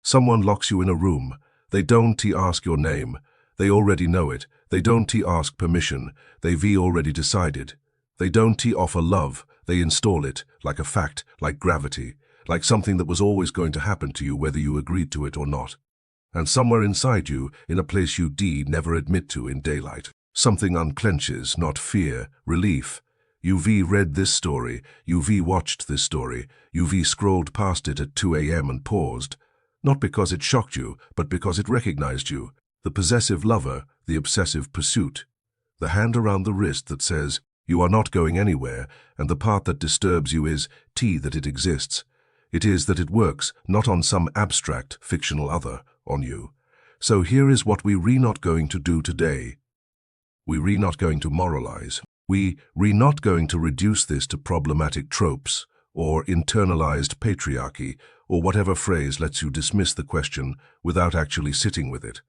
Someone locks you in a room. They don't ask your name. They already know it. They don't ask permission. They've already decided. They don't offer love. They install it, like a fact, like gravity, like something that was always going to happen to you whether you agreed to it or not. And somewhere inside you, in a place you never admit to in daylight, something unclenches, not fear, relief. You've read this story, you've watched this story, you've scrolled past it at 2 a.m. and paused, not because it shocked you, but because it recognized you, the possessive lover, the obsessive pursuit, the hand around the wrist that says, you are not going anywhere, and the part that disturbs you is that it exists. It is that it works, not on some abstract, fictional other, on you. So here is what we're not going to do today. We're not going to moralize. We're not going to reduce this to problematic tropes, or internalized patriarchy, or whatever phrase lets you dismiss the question without actually sitting with it.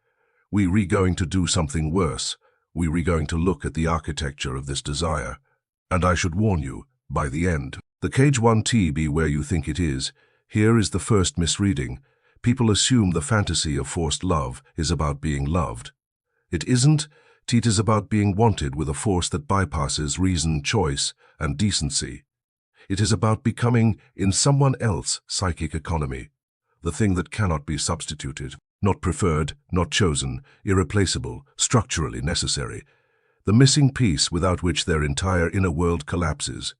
We're going to do something worse. We're going to look at the architecture of this desire. And I should warn you, by the end, the cage won't be where you think it is. Here is the first misreading. People assume the fantasy of forced love is about being loved. It isn't. It is about being wanted with a force that bypasses reason, choice, and decency. It is about becoming in someone else's psychic economy, the thing that cannot be substituted, not preferred, not chosen, irreplaceable, structurally necessary, the missing piece without which their entire inner world collapses.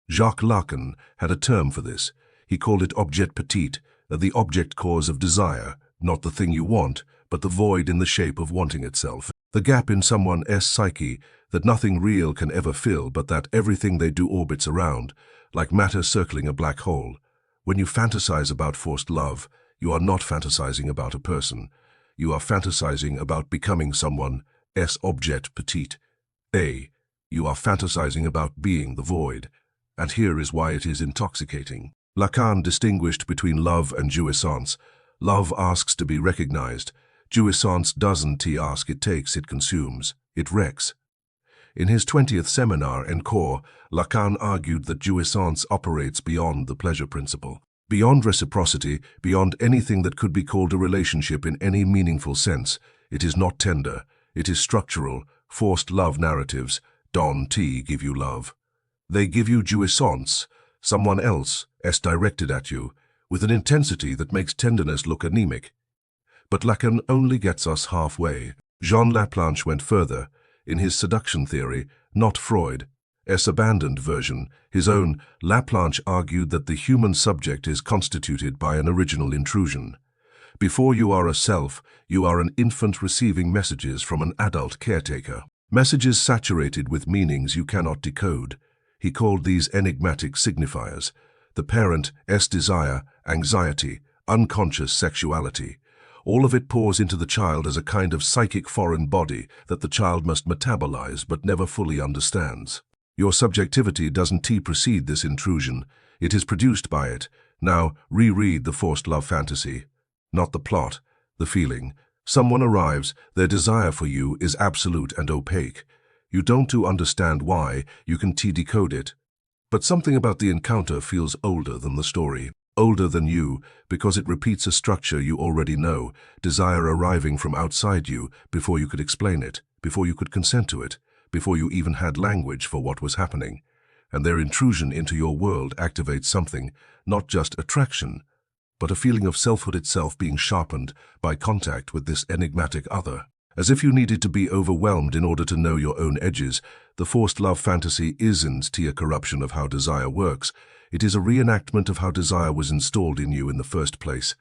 Jacques Lacan had a term for this. He called it objet petit, the object cause of desire, not the thing you want, but the void in the shape of wanting itself, the gap in someone's psyche that nothing real can ever fill but that everything they do orbits around, like matter circling a black hole. When you fantasize about forced love, you are not fantasizing about a person. You are fantasizing about becoming someone's objet petit. You are fantasizing about being the void. And here is why it is intoxicating. Lacan distinguished between love and jouissance. Love asks to be recognized. Jouissance doesn't ask, it takes, it consumes, it wrecks. In his 20th seminar Encore, Lacan argued that jouissance operates beyond the pleasure principle, beyond reciprocity, beyond anything that could be called a relationship in any meaningful sense. It is not tender, it is structural. Forced love narratives don't give you love. They give you jouissance, someone else directed at you, with an intensity that makes tenderness look anemic. But Lacan only gets us halfway. Jean Laplanche went further. In his seduction theory, not Freud's abandoned version, his own, Laplanche argued that the human subject is constituted by an original intrusion. Before you are a self, you are an infant receiving messages from an adult caretaker. Messages saturated with meanings you cannot decode. He called these enigmatic signifiers. The parent's desire, anxiety, unconscious sexuality. All of it pours into the child as a kind of psychic foreign body that the child must metabolize but never fully understands. Your subjectivity doesn't precede this intrusion. It is produced by it. Now, reread the forced love fantasy. Not the plot, the feeling. Someone arrives, their desire for you is absolute and opaque. You don't understand why, you can decode it. But something about the encounter feels older than the story. Older than you, because it repeats a structure you already know, desire arriving from outside you before you could explain it, before you could consent to it, before you even had language for what was happening. And their intrusion into your world activates something, not just attraction, but a feeling of selfhood itself being sharpened by contact with this enigmatic other. As if you needed to be overwhelmed in order to know your own edges, the forced love fantasy isn't a corruption of how desire works. It is a reenactment of how desire was installed in you in the first place.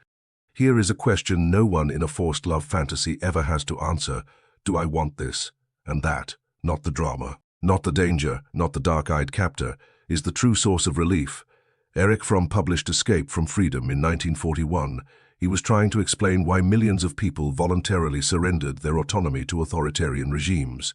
Here is a question no one in a forced love fantasy ever has to answer. Do I want this and that? Not the drama, not the danger, not the dark-eyed captor, is the true source of relief. Fromm published Escape from Freedom in 1941. He was trying to explain why millions of people voluntarily surrendered their autonomy to authoritarian regimes.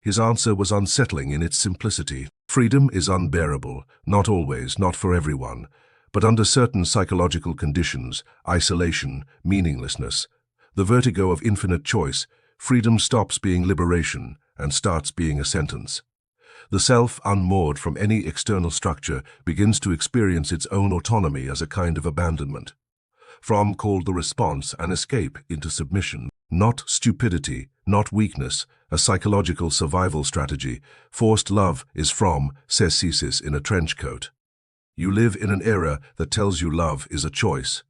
His answer was unsettling in its simplicity. Freedom is unbearable, not always, not for everyone, but under certain psychological conditions, isolation, meaninglessness, the vertigo of infinite choice, freedom stops being liberation and starts being a sentence. The self, unmoored from any external structure, begins to experience its own autonomy as a kind of abandonment. Fromm called the response an escape into submission. Not stupidity, not weakness, a psychological survival strategy. Forced love is Fromm, says Cesis in a trench coat. You live in an era that tells you love is a choice.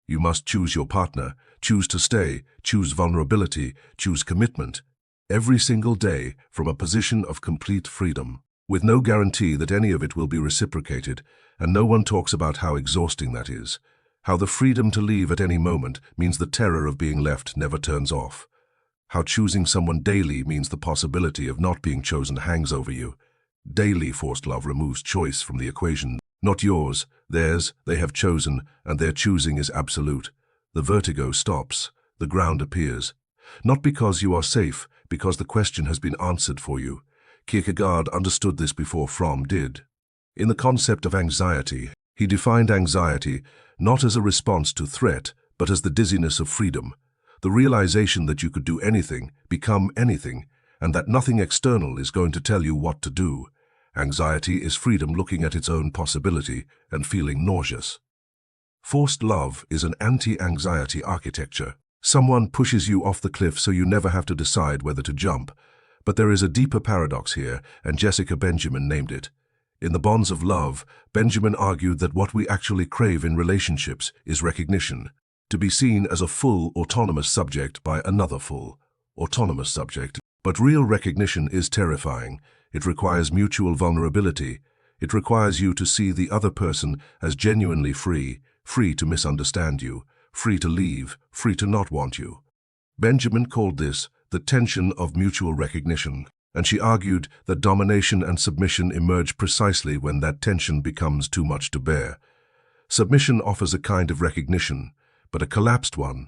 You must choose your partner, choose to stay, choose vulnerability, choose commitment, every single day from a position of complete freedom, with no guarantee that any of it will be reciprocated, and no one talks about how exhausting that is, how the freedom to leave at any moment means the terror of being left never turns off, how choosing someone daily means the possibility of not being chosen hangs over you. Daily forced love removes choice from the equation. Not yours, theirs, they have chosen, and their choosing is absolute. The vertigo stops, the ground appears. Not because you are safe, because the question has been answered for you. Kierkegaard understood this before Fromm did. In the concept of anxiety, he defined anxiety not as a response to threat, but as the dizziness of freedom, the realization that you could do anything, become anything, and that nothing external is going to tell you what to do. Anxiety is freedom looking at its own possibility and feeling nauseous. Forced love is an anti-anxiety architecture. Someone pushes you off the cliff so you never have to decide whether to jump. But there is a deeper paradox here, and Jessica Benjamin named it. In The Bonds of Love, Benjamin argued that what we actually crave in relationships is recognition, to be seen as a full, autonomous subject by another full, autonomous subject. But real recognition is terrifying. It requires mutual vulnerability. It requires you to see the other person as genuinely free, free to misunderstand you, free to leave, free to not want you. Benjamin called this the tension of mutual recognition, and she argued that domination and submission emerge precisely when that tension becomes too much to bear. Submission offers a kind of recognition, but a collapsed one.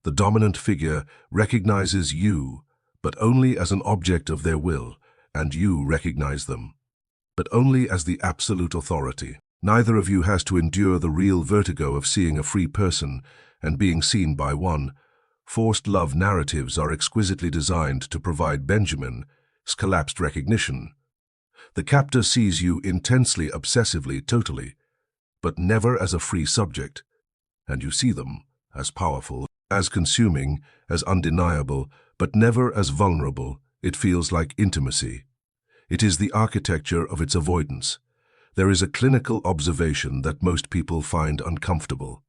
The dominant figure recognizes you, but only as an object of their will, and you recognize them, but only as the absolute authority. Neither of you has to endure the real vertigo of seeing a free person and being seen by one. Forced love narratives are exquisitely designed to provide Benjamin's collapsed recognition. The captor sees you intensely, obsessively, totally, but never as a free subject, and you see them as powerful, as consuming, as undeniable, but never as vulnerable. It feels like intimacy. It is the architecture of its avoidance. There is a clinical observation that most people find uncomfortable.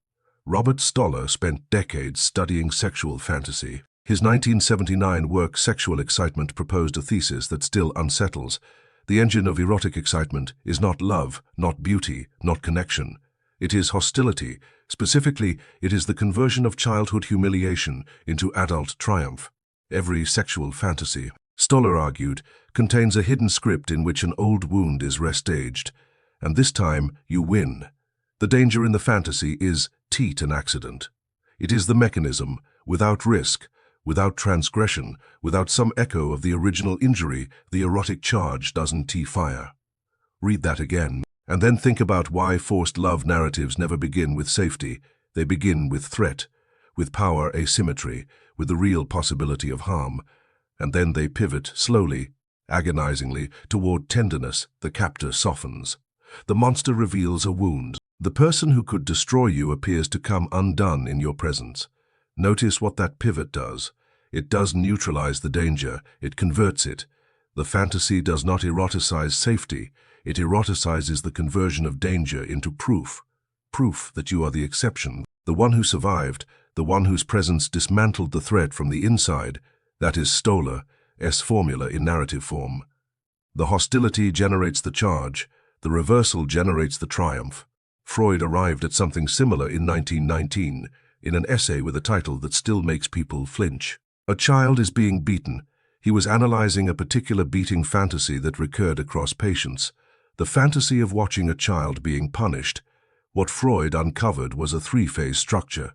Robert Stoller spent decades studying sexual fantasy. His 1979 work Sexual Excitement proposed a thesis that still unsettles. The engine of erotic excitement is not love, not beauty, not connection. It is hostility. Specifically, it is the conversion of childhood humiliation into adult triumph. Every sexual fantasy, Stoller argued, contains a hidden script in which an old wound is restaged, and this time you win. The danger in the fantasy is an accident. It is the mechanism, without risk, without transgression, without some echo of the original injury, the erotic charge doesn't fire. Read that again, and then think about why forced love narratives never begin with safety. They begin with threat, with power asymmetry, with the real possibility of harm, and then they pivot slowly, agonizingly, toward tenderness. The captor softens. The monster reveals a wound. The person who could destroy you appears to come undone in your presence. Notice what that pivot does. It does neutralize the danger. It converts it. The fantasy does not eroticize safety. It eroticizes the conversion of danger into proof. Proof that you are the exception, the one who survived, the one whose presence dismantled the threat from the inside. That is Stoller's formula in narrative form. The hostility generates the charge. The reversal generates the triumph. Freud arrived at something similar in 1919, in an essay with a title that still makes people flinch. A child is being beaten. He was analyzing a particular beating fantasy that recurred across patients, the fantasy of watching a child being punished. What Freud uncovered was a three-phase structure.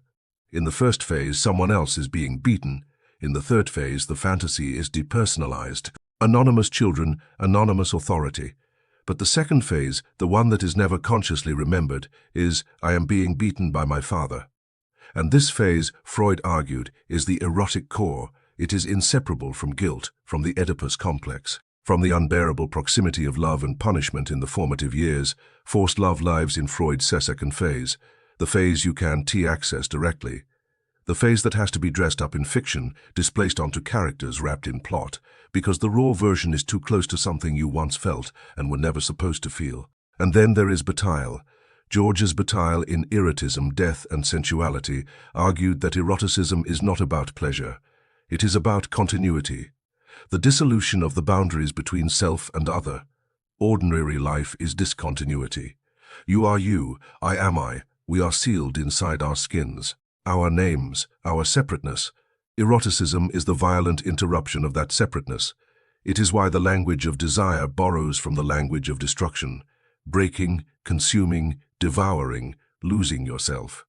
In the first phase, someone else is being beaten. In the third phase, the fantasy is depersonalized. Anonymous children, anonymous authority. But the second phase, the one that is never consciously remembered, is, I am being beaten by my father. And this phase, Freud argued, is the erotic core. It is inseparable from guilt, from the Oedipus complex, from the unbearable proximity of love and punishment in the formative years. Forced love lives in Freud's second phase. the phase you can access directly, the phase that has to be dressed up in fiction, displaced onto characters wrapped in plot, because the raw version is too close to something you once felt and were never supposed to feel. And then there is Bataille. Georges Bataille, in Erotism, Death and Sensuality, argued that eroticism is not about pleasure. It is about continuity, the dissolution of the boundaries between self and other. Ordinary life is discontinuity. You are you, I am I. We are sealed inside our skins, our names, our separateness. Eroticism is the violent interruption of that separateness. It is why the language of desire borrows from the language of destruction, breaking, consuming, devouring, losing yourself.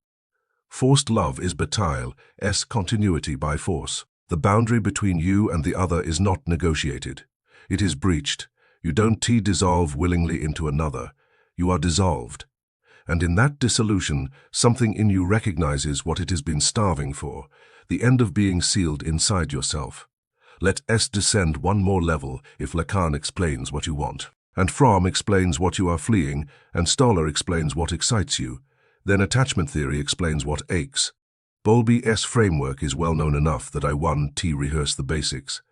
Forced love is Bataille's continuity by force. The boundary between you and the other is not negotiated. It is breached. You don't dissolve willingly into another. You are dissolved. And in that dissolution, something in you recognizes what it has been starving for, the end of being sealed inside yourself. Let S descend one more level if Lacan explains what you want, and Fromm explains what you are fleeing, and Stoller explains what excites you. Then attachment theory explains what aches. Bowlby's framework is well known enough that I rehearse the basics.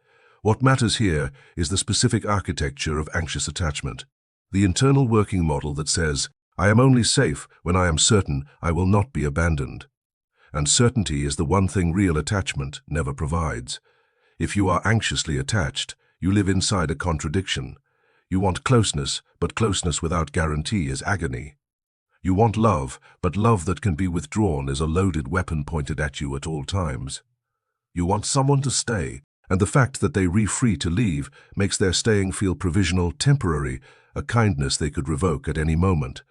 What matters here is the specific architecture of anxious attachment, the internal working model that says, I am only safe when I am certain I will not be abandoned. And certainty is the one thing real attachment never provides. If you are anxiously attached, you live inside a contradiction. You want closeness, but closeness without guarantee is agony. You want love, but love that can be withdrawn is a loaded weapon pointed at you at all times. You want someone to stay, and the fact that they are free to leave makes their staying feel provisional, temporary, a kindness they could revoke at any moment.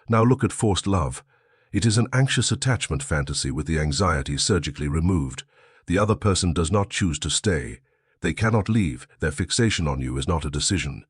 Now look at forced love. It is an anxious attachment fantasy with the anxiety surgically removed. The other person does not choose to stay. They cannot leave. Their fixation on you is not a decision.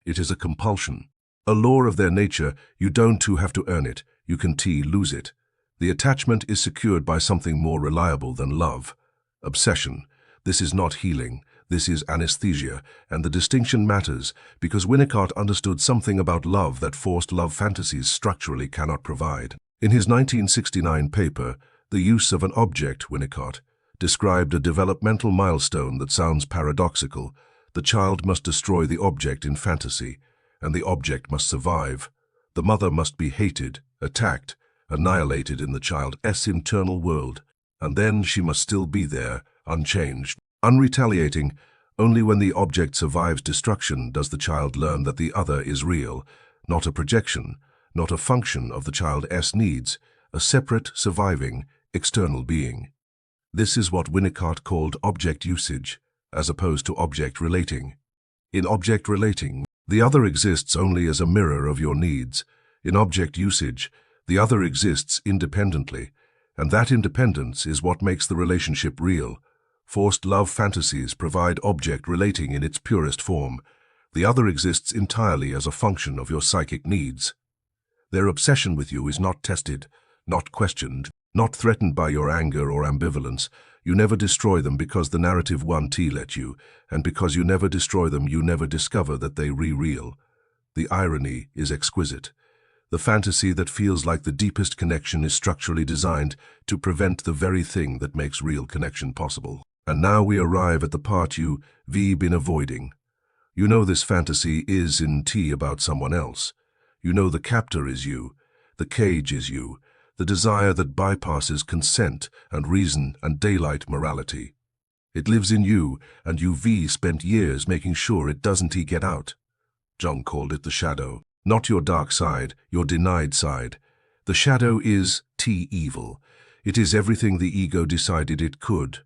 It is a compulsion. A law of their nature. You don't have to earn it. You can lose it. The attachment is secured by something more reliable than love. Obsession. This is not healing. This is anesthesia, and the distinction matters because Winnicott understood something about love that forced love fantasies structurally cannot provide. In his 1969 paper, The Use of an Object, Winnicott described a developmental milestone that sounds paradoxical. The child must destroy the object in fantasy, and the object must survive. The mother must be hated, attacked, annihilated in the child's internal world, and then she must still be there, unchanged, unretaliating. Only when the object survives destruction does the child learn that the other is real, not a projection, not a function of the child's needs, a separate, surviving, external being. This is what Winnicott called object usage, as opposed to object relating. In object relating, the other exists only as a mirror of your needs. In object usage, the other exists independently, and that independence is what makes the relationship real. Forced love fantasies provide object relating in its purest form. The other exists entirely as a function of your psychic needs. Their obsession with you is not tested, not questioned, not threatened by your anger or ambivalence. You never destroy them because the narrative won't let you, and because you never destroy them, you never discover that they real. The irony is exquisite. The fantasy that feels like the deepest connection is structurally designed to prevent the very thing that makes real connection possible. And now we arrive at the part you've been avoiding. You know this fantasy is in about someone else. You know the captor is you, the cage is you, the desire that bypasses consent and reason and daylight morality. It lives in you, and you've spent years making sure it doesn't get out. Jung called it the shadow, not your dark side, your denied side. The shadow is evil. It is everything the ego decided it could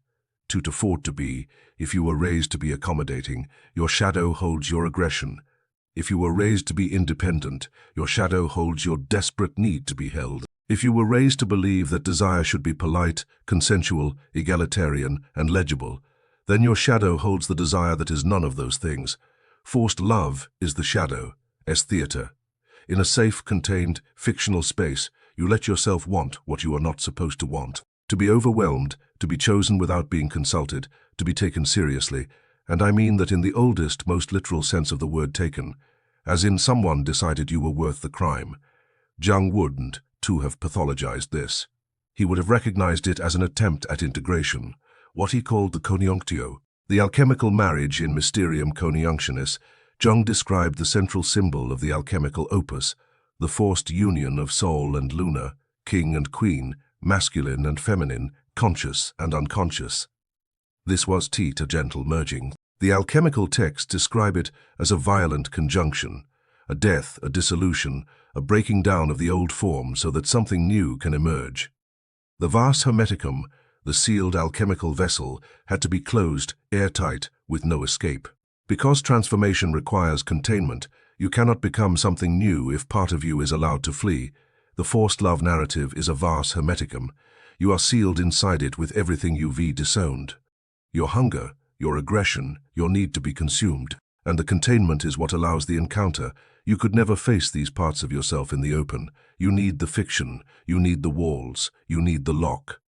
to afford to be. If you were raised to be accommodating, your shadow holds your aggression. If you were raised to be independent, your shadow holds your desperate need to be held. If you were raised to believe that desire should be polite, consensual, egalitarian, and legible, then your shadow holds the desire that is none of those things. Forced love is the shadow, as theater. In a safe, contained, fictional space, you let yourself want what you are not supposed to want. To be overwhelmed, to be chosen without being consulted, to be taken seriously, and I mean that in the oldest, most literal sense of the word taken, as in someone decided you were worth the crime. Jung wouldn't to have pathologized this. He would have recognized it as an attempt at integration, what he called the coniunctio. The alchemical marriage in Mysterium Coniunctionis, Jung described the central symbol of the alchemical opus, the forced union of soul and lunar, king and queen, masculine and feminine, conscious and unconscious. This was a gentle merging. The alchemical texts describe it as a violent conjunction, a death, a dissolution, a breaking down of the old form so that something new can emerge. The vas hermeticum, the sealed alchemical vessel, had to be closed, airtight, with no escape. Because transformation requires containment, you cannot become something new if part of you is allowed to flee. The forced love narrative is a vas hermeticum. You are sealed inside it with everything you've disowned. Your hunger, your aggression, your need to be consumed. And the containment is what allows the encounter. You could never face these parts of yourself in the open. You need the fiction, you need the walls, you need the lock.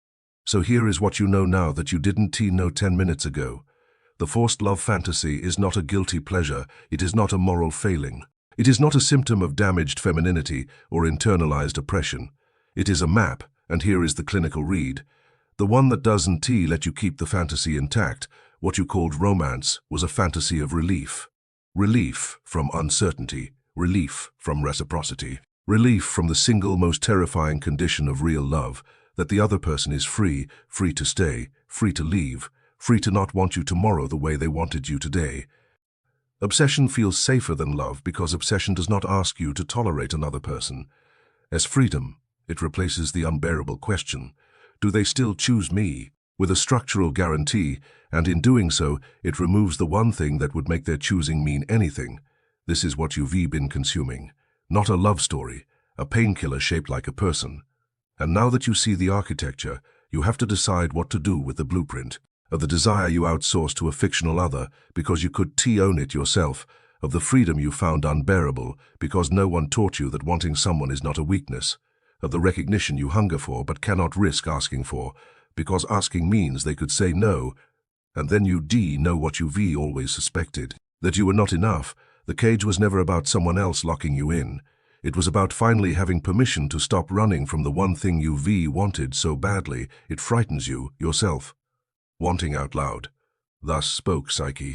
So here is what you know now that you didn't know 10 minutes ago. The forced love fantasy is not a guilty pleasure, it is not a moral failing. It is not a symptom of damaged femininity or internalized oppression. It is a map, and here is the clinical read. The one that doesn't let you keep the fantasy intact, what you called romance, was a fantasy of relief. Relief from uncertainty, relief from reciprocity, relief from the single most terrifying condition of real love, that the other person is free, free to stay, free to leave, free to not want you tomorrow the way they wanted you today. Obsession feels safer than love because obsession does not ask you to tolerate another person. As freedom, it replaces the unbearable question, do they still choose me? With a structural guarantee, and in doing so, it removes the one thing that would make their choosing mean anything. This is what you've been consuming. Not a love story, a painkiller shaped like a person. And now that you see the architecture, you have to decide what to do with the blueprint, of the desire you outsourced to a fictional other because you could own it yourself, of the freedom you found unbearable because no one taught you that wanting someone is not a weakness, of the recognition you hunger for but cannot risk asking for, because asking means they could say no, and then you know what you've always suspected, that you were not enough. The cage was never about someone else locking you in. It was about finally having permission to stop running from the one thing you've wanted so badly it frightens you, yourself. Wanting out loud. Thus spoke Psyche.